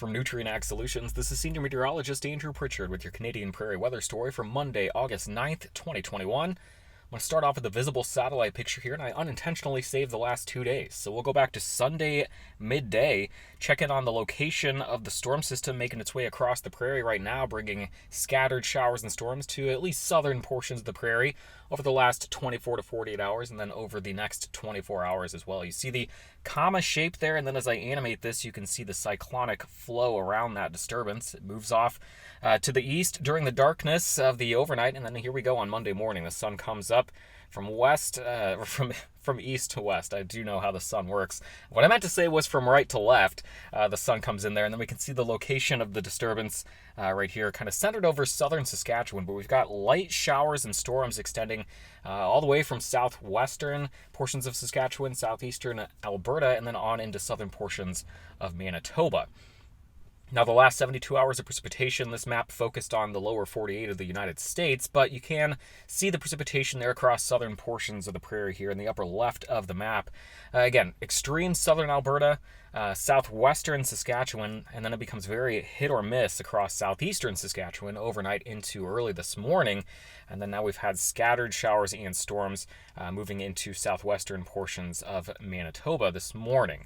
From Nutrien Ag Solutions, this is Senior Meteorologist Andrew Pritchard with your Canadian Prairie weather story for Monday, August 9th, 2021. I'm going to start off with a visible satellite picture here, and I unintentionally saved the last 2 days. So we'll go back to Sunday midday, check in on the location of the storm system making its way across the prairie right now, bringing scattered showers and storms to at least southern portions of the prairie over the last 24 to 48 hours, and then over the next 24 hours as well. You see the comma shape there, and then as I animate this, you can see the cyclonic flow around that disturbance. It moves off to the east during the darkness of the overnight, and then here we go on Monday morning. The sun comes up from west, from east to west. I do know how the sun works. What I meant to say was from right to left. The sun comes in there, and then we can see the location of the disturbance right here, kind of centered over southern Saskatchewan. But we've got light showers and storms extending all the way from southwestern portions of Saskatchewan, southeastern Alberta, and then on into southern portions of Manitoba. Now, the last 72 hours of precipitation, this map focused on the lower 48 of the United States, but you can see the precipitation there across southern portions of the prairie here in the upper left of the map. Again, extreme southern Alberta, southwestern Saskatchewan, and then it becomes very hit or miss across southeastern Saskatchewan overnight into early this morning. And then now we've had scattered showers and storms moving into southwestern portions of Manitoba this morning.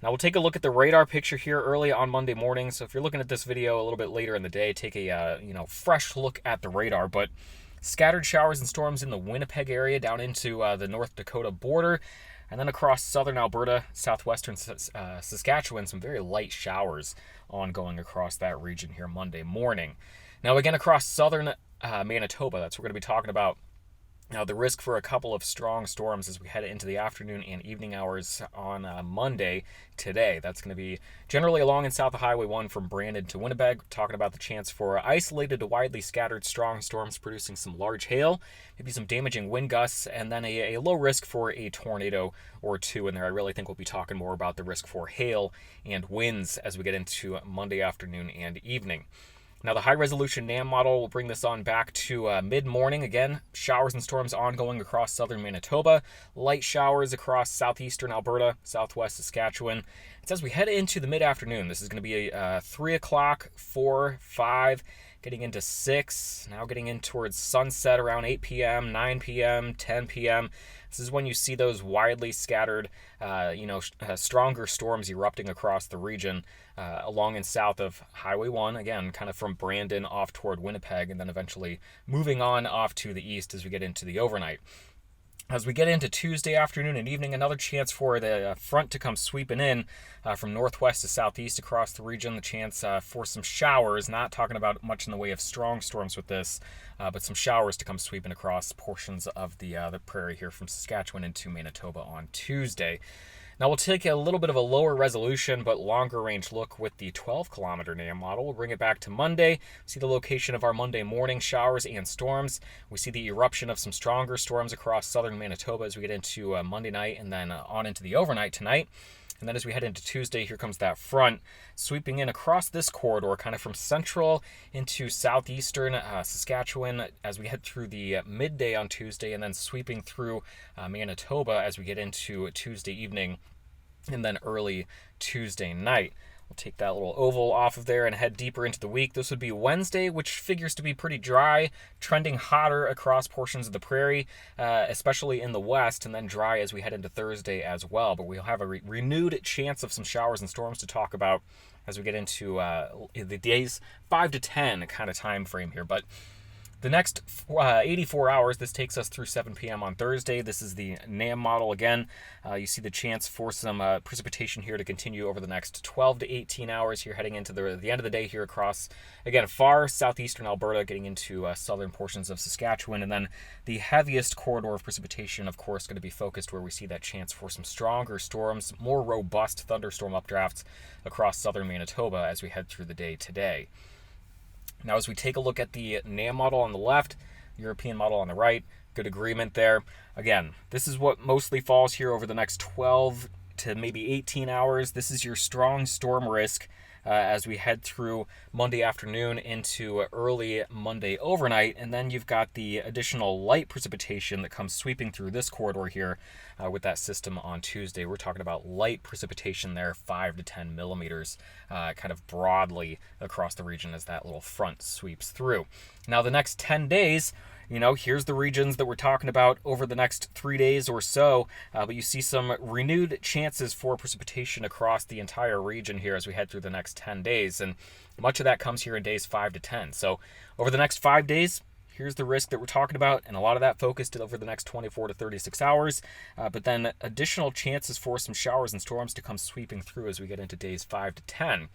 Now we'll take a look at the radar picture here early on Monday morning. So if you're looking at this video a little bit later in the day, take a fresh look at the radar. But scattered showers and storms in the Winnipeg area down into the North Dakota border, and then across southern Alberta, southwestern Saskatchewan, some very light showers ongoing across that region here Monday morning. Now again, across southern Manitoba, that's what we're going to be talking about. Now, the risk for a couple of strong storms as we head into the afternoon and evening hours on Monday today. That's going to be generally along and south of Highway 1 from Brandon to Winnipeg. We're talking about the chance for isolated to widely scattered strong storms producing some large hail, maybe some damaging wind gusts, and then a low risk for a tornado or two in there. I really think we'll be talking more about the risk for hail and winds as we get into Monday afternoon and evening. Now, the high-resolution NAM model will bring this on back to mid-morning. Again, showers and storms ongoing across southern Manitoba, light showers across southeastern Alberta, southwest Saskatchewan. It says we head into the mid-afternoon. This is going to be 3 o'clock, 4, 5, getting into 6, now getting in towards sunset around 8 p.m., 9 p.m., 10 p.m. This is when you see those widely scattered, stronger storms erupting across the region along and south of Highway 1, again, kind of from Brandon off toward Winnipeg, and then eventually moving on off to the east as we get into the overnight. As we get into Tuesday afternoon and evening, another chance for the front to come sweeping in from northwest to southeast across the region. The chance for some showers, not talking about much in the way of strong storms with this, but some showers to come sweeping across portions of the prairie here from Saskatchewan into Manitoba on Tuesday. Now we'll take a little bit of a lower resolution but longer range look with the 12-kilometer NAM model. We'll bring it back to Monday, see the location of our Monday morning showers and storms. We see the eruption of some stronger storms across southern Manitoba as we get into Monday night and then on into the overnight tonight. And then as we head into Tuesday, here comes that front sweeping in across this corridor, kind of from central into southeastern Saskatchewan as we head through the midday on Tuesday, and then sweeping through Manitoba as we get into Tuesday evening and then early Tuesday night. We'll take that little oval off of there and head deeper into the week. This would be Wednesday, which figures to be pretty dry, trending hotter across portions of the prairie, especially in the west, and then dry as we head into Thursday as well. But we'll have a renewed chance of some showers and storms to talk about as we get into the days 5 to 10 kind of time frame here. But the next 84 hours, this takes us through 7 p.m. on Thursday. This is the NAM model again. You see the chance for some precipitation here to continue over the next 12 to 18 hours here heading into the end of the day here across, again, far southeastern Alberta, getting into southern portions of Saskatchewan. And then the heaviest corridor of precipitation, of course, going to be focused where we see that chance for some stronger storms, more robust thunderstorm updrafts across southern Manitoba as we head through the day today. Now, as we take a look at the NAM model on the left, European model on the right, good agreement there. Again, this is what mostly falls here over the next 12 to maybe 18 hours. This is your strong storm risk as we head through Monday afternoon into early Monday overnight. And then you've got the additional light precipitation that comes sweeping through this corridor here with that system on Tuesday. We're talking about light precipitation there, 5 to 10 millimeters, kind of broadly across the region as that little front sweeps through. Now, the next 10 days, here's the regions that we're talking about over the next 3 days or so, but you see some renewed chances for precipitation across the entire region here as we head through the next 10 days, and much of that comes here in days 5 to 10. So over the next 5 days, here's the risk that we're talking about, and a lot of that focused over the next 24 to 36 hours, but then additional chances for some showers and storms to come sweeping through as we get into days 5 to 10.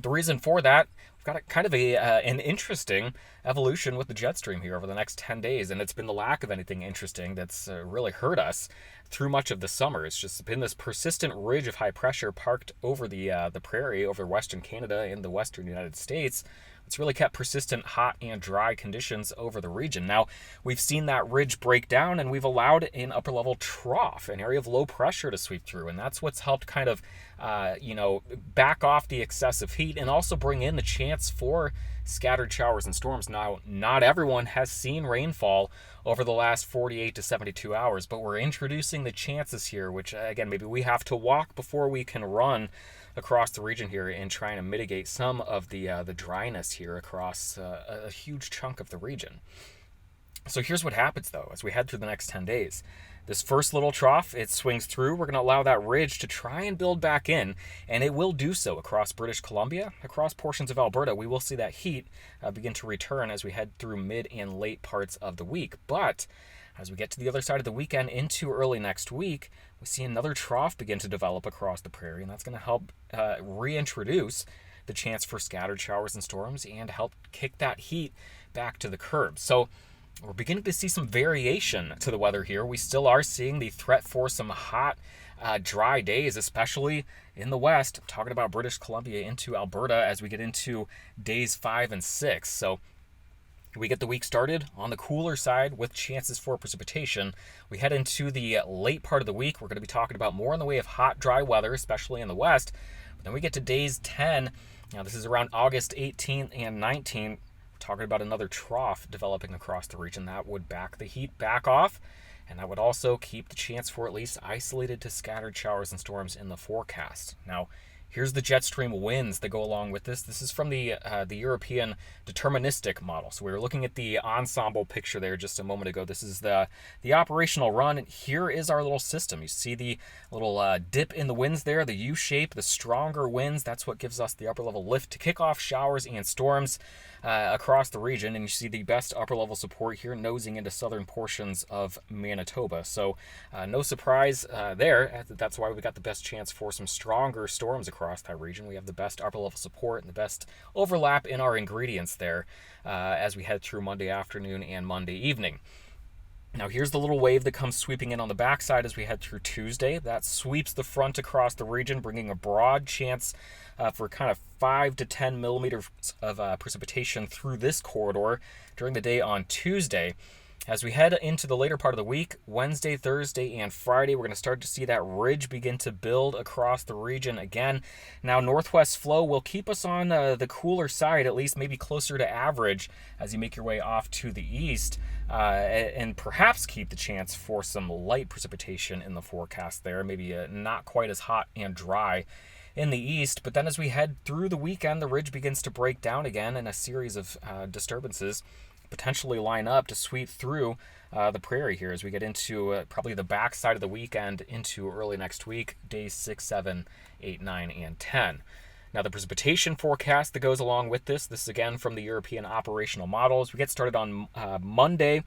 The reason for that, we've got kind of an interesting evolution with the jet stream here over the next 10 days, and it's been the lack of anything interesting that's really hurt us through much of the summer. It's just been this persistent ridge of high pressure parked over the prairie, over western Canada and the western United States. It's really kept persistent hot and dry conditions over the region. Now, we've seen that ridge break down, and we've allowed an upper level trough, an area of low pressure to sweep through, and that's what's helped kind of back off the excessive heat and also bring in the chance for scattered showers and storms. Now, not everyone has seen rainfall over the last 48 to 72 hours, but we're introducing the chances here, which again, maybe we have to walk before we can run across the region here and trying to mitigate some of the dryness here across a huge chunk of the region. So here's what happens though as we head through the next 10 days. This first little trough, it swings through. We're going to allow that ridge to try and build back in, and it will do so across British Columbia, across portions of Alberta. We will see that heat begin to return as we head through mid and late parts of the week. But as we get to the other side of the weekend into early next week, we see another trough begin to develop across the prairie, and that's going to help reintroduce the chance for scattered showers and storms and help kick that heat back to the curb. So we're beginning to see some variation to the weather here. We still are seeing the threat for some hot, dry days, especially in the west. I'm talking about British Columbia into Alberta as we get into days 5 and 6. So we get the week started on the cooler side with chances for precipitation. We head into the late part of the week. We're going to be talking about more in the way of hot, dry weather, especially in the west. But then we get to days 10. Now, this is around August 18th and 19th. Talking about another trough developing across the region that would back the heat back off, and that would also keep the chance for at least isolated to scattered showers and storms in the forecast. Now, here's the jet stream winds that go along with this. This is from the European deterministic model. So we were looking at the ensemble picture there just a moment ago. This is the operational run. And here is our little system. You see the little dip in the winds there, the U shape, the stronger winds. That's what gives us the upper level lift to kick off showers and storms across the region. And you see the best upper level support here nosing into southern portions of Manitoba. So no surprise there. That's why we got the best chance for some stronger storms across that region. We have the best upper level support and the best overlap in our ingredients there as we head through Monday afternoon and Monday evening. Now here's the little wave that comes sweeping in on the backside as we head through Tuesday. That sweeps the front across the region, bringing a broad chance for kind of 5 to 10 millimeters of precipitation through this corridor during the day on Tuesday. As we head into the later part of the week, Wednesday, Thursday, and Friday, we're going to start to see that ridge begin to build across the region again. Now, northwest flow will keep us on the cooler side, at least maybe closer to average as you make your way off to the east, and perhaps keep the chance for some light precipitation in the forecast there, maybe not quite as hot and dry in the east. But then as we head through the weekend, the ridge begins to break down again, and a series of disturbances potentially line up to sweep through the prairie here as we get into probably the back side of the weekend into early next week, days 6, 7, 8, 9, and 10. Now, the precipitation forecast that goes along with this is again from the European operational models. We get started on Monday.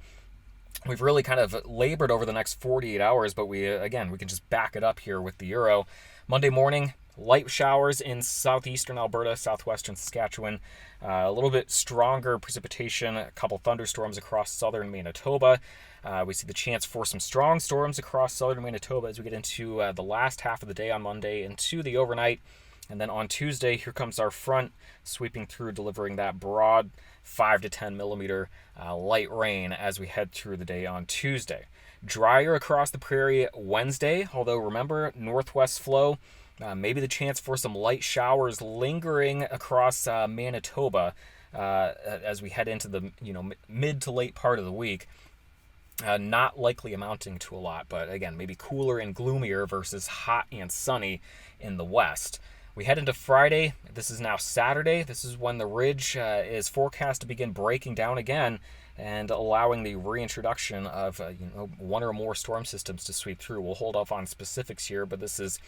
We've really kind of labored over the next 48 hours, but we can just back it up here with the Euro. Monday morning, light showers in southeastern Alberta, southwestern Saskatchewan, a little bit stronger precipitation, a couple thunderstorms across southern Manitoba. We see the chance for some strong storms across southern Manitoba as we get into the last half of the day on Monday into the overnight. And then on Tuesday, here comes our front sweeping through, delivering that broad 5 to 10 millimeter light rain as we head through the day on Tuesday. Drier across the prairie Wednesday, although remember, northwest flow Maybe the chance for some light showers lingering across Manitoba as we head into the mid to late part of the week. Not likely amounting to a lot, but again, maybe cooler and gloomier versus hot and sunny in the west. We head into Friday. This is now Saturday. This is when the ridge is forecast to begin breaking down again and allowing the reintroduction of one or more storm systems to sweep through. We'll hold off on specifics here, but this is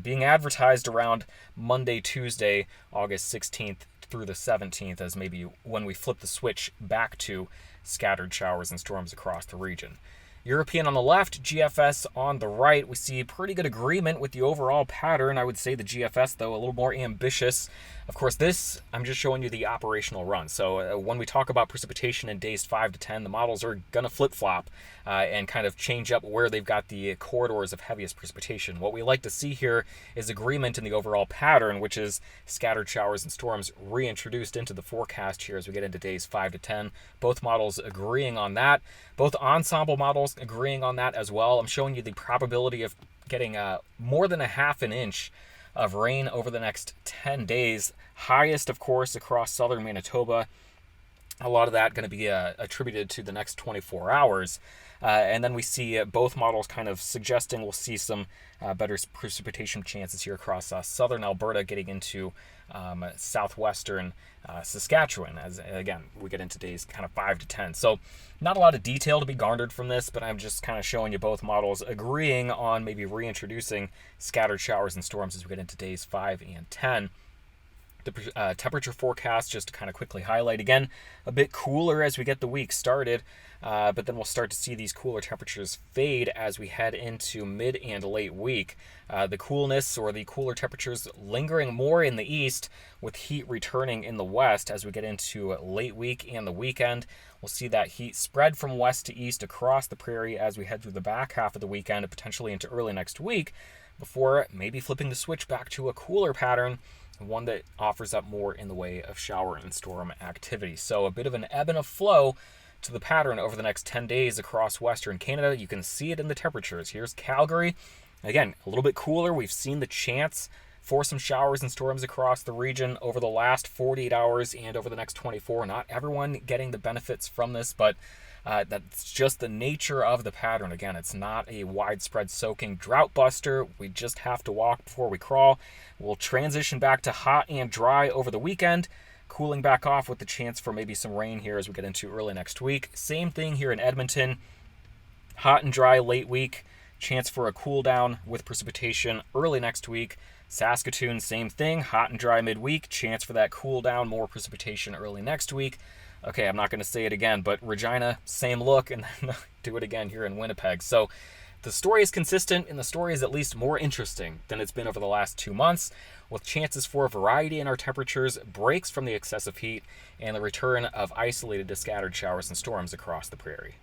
being advertised around Monday, Tuesday, August 16th through the 17th as maybe when we flip the switch back to scattered showers and storms across the region. European on the left, GFS on the right. We see pretty good agreement with the overall pattern. I would say the GFS, though, a little more ambitious. Of course, this, I'm just showing you the operational run. So when we talk about precipitation in days 5 to 10, the models are going to flip-flop and kind of change up where they've got the corridors of heaviest precipitation. What we like to see here is agreement in the overall pattern, which is scattered showers and storms reintroduced into the forecast here as we get into days 5 to 10. Both models agreeing on that. Both ensemble models agreeing on that as well. I'm showing you the probability of getting more than a half an inch of rain over the next 10 days. Highest, of course, across southern Manitoba. A lot of that going to be attributed to the next 24 hours. And then we see both models kind of suggesting we'll see some better precipitation chances here across southern Alberta, getting into southwestern Saskatchewan, as again we get into days kind of 5 to 10. So not a lot of detail to be garnered from this, but I'm just kind of showing you both models agreeing on maybe reintroducing scattered showers and storms as we get into days 5 and 10. The temperature forecast, just to kind of quickly highlight again, a bit cooler as we get the week started, but then we'll start to see these cooler temperatures fade as we head into mid and late week. The coolness or the cooler temperatures lingering more in the east, with heat returning in the west as we get into late week and the weekend. We'll see that heat spread from west to east across the prairie as we head through the back half of the weekend and potentially into early next week, before maybe flipping the switch back to a cooler pattern, one that offers up more in the way of shower and storm activity. So a bit of an ebb and a flow to the pattern over the next 10 days across Western Canada. You can see it in the temperatures. Here's Calgary. Again, a little bit cooler. We've seen the chance for some showers and storms across the region over the last 48 hours and over the next 24. Not everyone getting the benefits from this, but that's just the nature of the pattern. Again, it's not a widespread soaking drought buster. We just have to walk before we crawl. We'll transition back to hot and dry over the weekend, cooling back off with the chance for maybe some rain here as we get into early next week. Same thing here in Edmonton. Hot and dry late week, chance for a cool down with precipitation early next week. Saskatoon, same thing. Hot and dry midweek, chance for that cool down, more precipitation early next week. Okay, I'm not going to say it again, but Regina, same look, and then do it again here in Winnipeg. So the story is consistent, and the story is at least more interesting than it's been over the last 2 months, with chances for variety in our temperatures, breaks from the excessive heat, and the return of isolated to scattered showers and storms across the prairie.